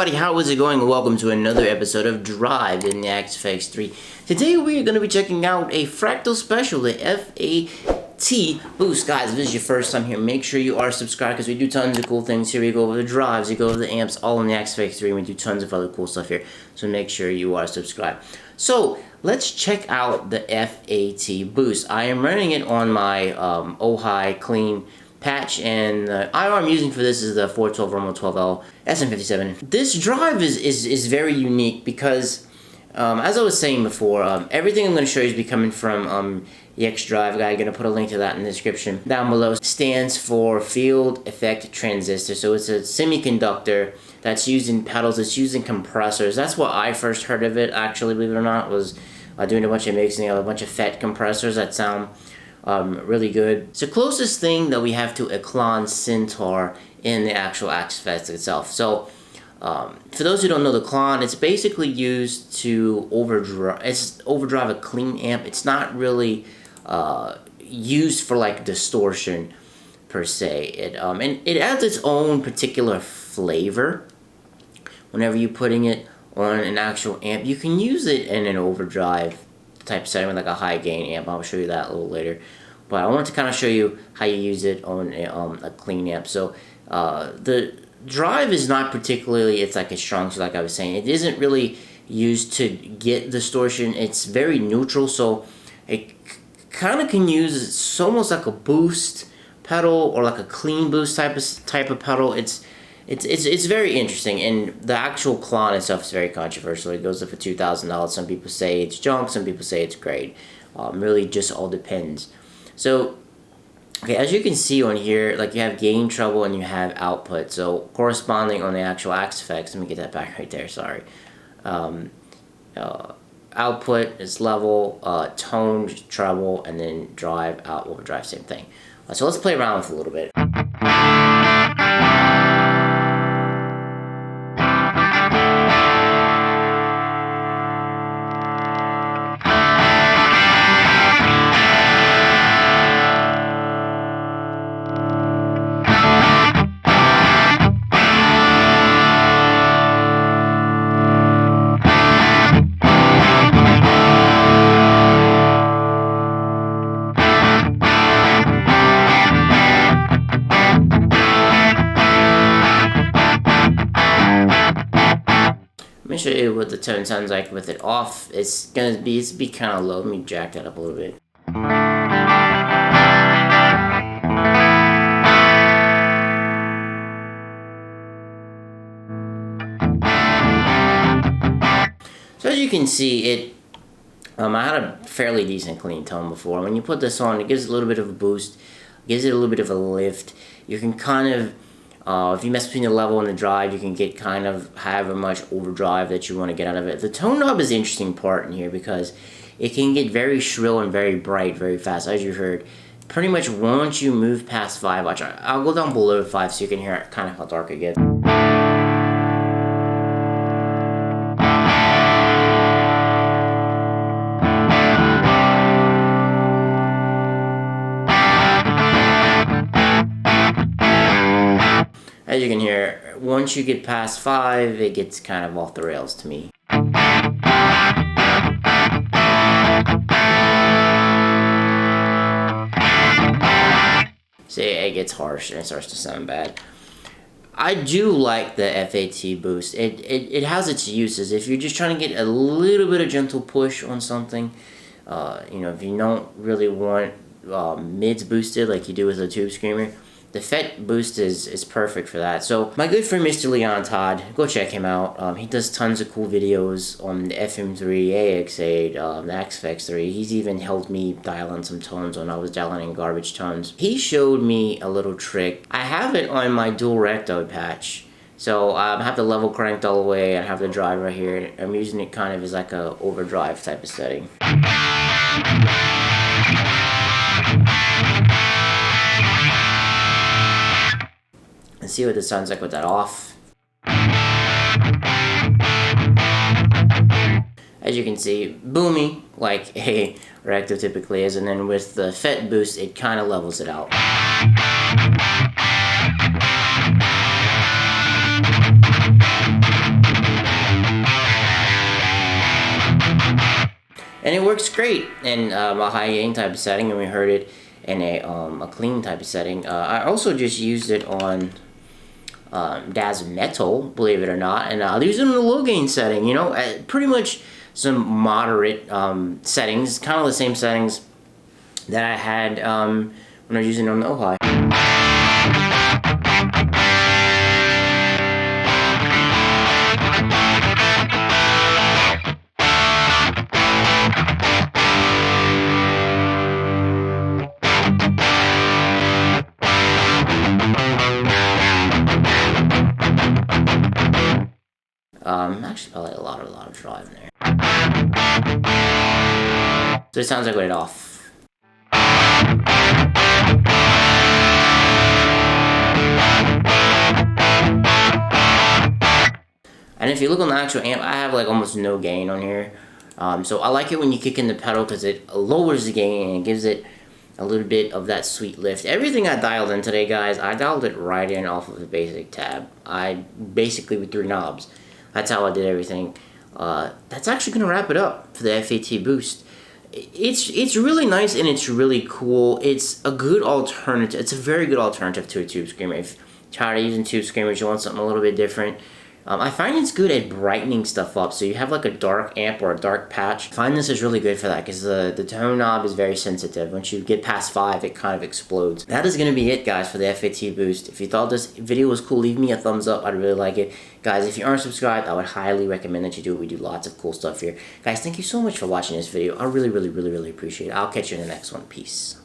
everybody, how is it going? And welcome to another episode of Drive in the FX 3. Today we are going to be checking out a Fractal special, the FET boost. Guys, if this is your first time here, make sure you are subscribed because we do tons of cool things here. We go over the drives, we go over the amps, all in the FX 3, and we do tons of other cool stuff here. So make sure you are subscribed. So let's check out the FET boost. I am running it on my Ojai clean patch, and the IR I'm using for this is the 412 Romo 12L SM57. This drive is very unique because, as I was saying before, everything I'm going to show you is coming from the X Drive. I'm going to put a link to that in the description down below. It stands for Field Effect Transistor, so it's a semiconductor that's used in pedals, it's used in compressors. That's what I first heard of it, actually, believe it or not, was doing a bunch of mixing of a bunch of FET compressors that sound really good. It's the closest thing that we have to a Klon Centaur in the actual FET itself. So for those who don't know the Klon, it's basically used to overdrive a clean amp. It's not really used for like distortion per se. And it adds its own particular flavor whenever you're putting it on an actual amp. You can use it in an overdrive type setting with like a high gain amp. I'll show you that a little later, but I wanted to kind of show you how you use it on a clean amp. So the drive is not particularly, it's like a strong, so like I was saying, it isn't really used to get distortion. It's very neutral, so it kind of can use, it's almost like a boost pedal or like a clean boost type of pedal. It's very interesting, and the actual Klon itself is very controversial. It goes up for $2,000. Some people say it's junk, some people say it's great. Really just all depends. So, okay, as you can see on here, like you have gain treble and you have output. So corresponding on the actual effects, let me get that back right there, sorry. Output is level, tone, treble, and then drive, out, overdrive, same thing. So let's play around with it a little bit. Let me show you what the tone sounds like with it off. It's gonna be kind of low. Let me jack that up a little bit. So as you can see, I had a fairly decent clean tone before. When you put this on, it gives it a little bit of a boost, gives it a little bit of a lift. You can kind of, if you mess between the level and the drive, you can get kind of however much overdrive that you want to get out of it. The tone knob is the interesting part in here because it can get very shrill and very bright very fast, as you heard. Pretty much once you move past 5, watch, I'll go down below 5 so you can hear kind of how dark it gets. As you can hear, once you get past 5, it gets kind of off the rails to me. See, it gets harsh and it starts to sound bad. I do like the FET boost. It has its uses. If you're just trying to get a little bit of gentle push on something, you know, if you don't really want mids boosted like you do with a Tube Screamer, the FET boost is perfect for that. So my good friend Mr. Leon Todd, go check him out. He does tons of cool videos on the FM3, AX8, the FX 3. He's even helped me dial in some tones when I was dialing in garbage tones. He showed me a little trick. I have it on my dual rectoid patch. So I have the level cranked all the way. I have the drive right here. I'm using it kind of as like a overdrive type of setting. Let's see what this sounds like with that off. As you can see, boomy, like a recto typically is, and then with the FET boost, it kind of levels it out. works great in a high gain type of setting, and we heard it in a clean type of setting. I also just used it on DAS Metal, believe it or not, and I'll use it in a low gain setting, you know, pretty much some moderate settings, kind of the same settings that I had when I was using it on the Ojai. Actually probably a lot of drive in there. So it sounds like right off. And if you look on the actual amp, I have like almost no gain on here. So I like it when you kick in the pedal because it lowers the gain and it gives it a little bit of that sweet lift. Everything I dialed in today, guys, I dialed it right in off of the basic tab. Basically with 3 knobs. That's how I did everything. That's actually going to wrap it up for the FET Boost. It's really nice and it's really cool. It's a good alternative. It's a very good alternative to a tube screamer. If you're tired of using tube screamers, you want something a little bit different. I find it's good at brightening stuff up. So you have like a dark amp or a dark patch. I find this is really good for that because the tone knob is very sensitive. Once you get past 5, it kind of explodes. That is going to be it, guys, for the FET Boost. If you thought this video was cool, leave me a thumbs up. I'd really like it. Guys, if you aren't subscribed, I would highly recommend that you do it. We do lots of cool stuff here. Guys, thank you so much for watching this video. I really appreciate it. I'll catch you in the next one. Peace.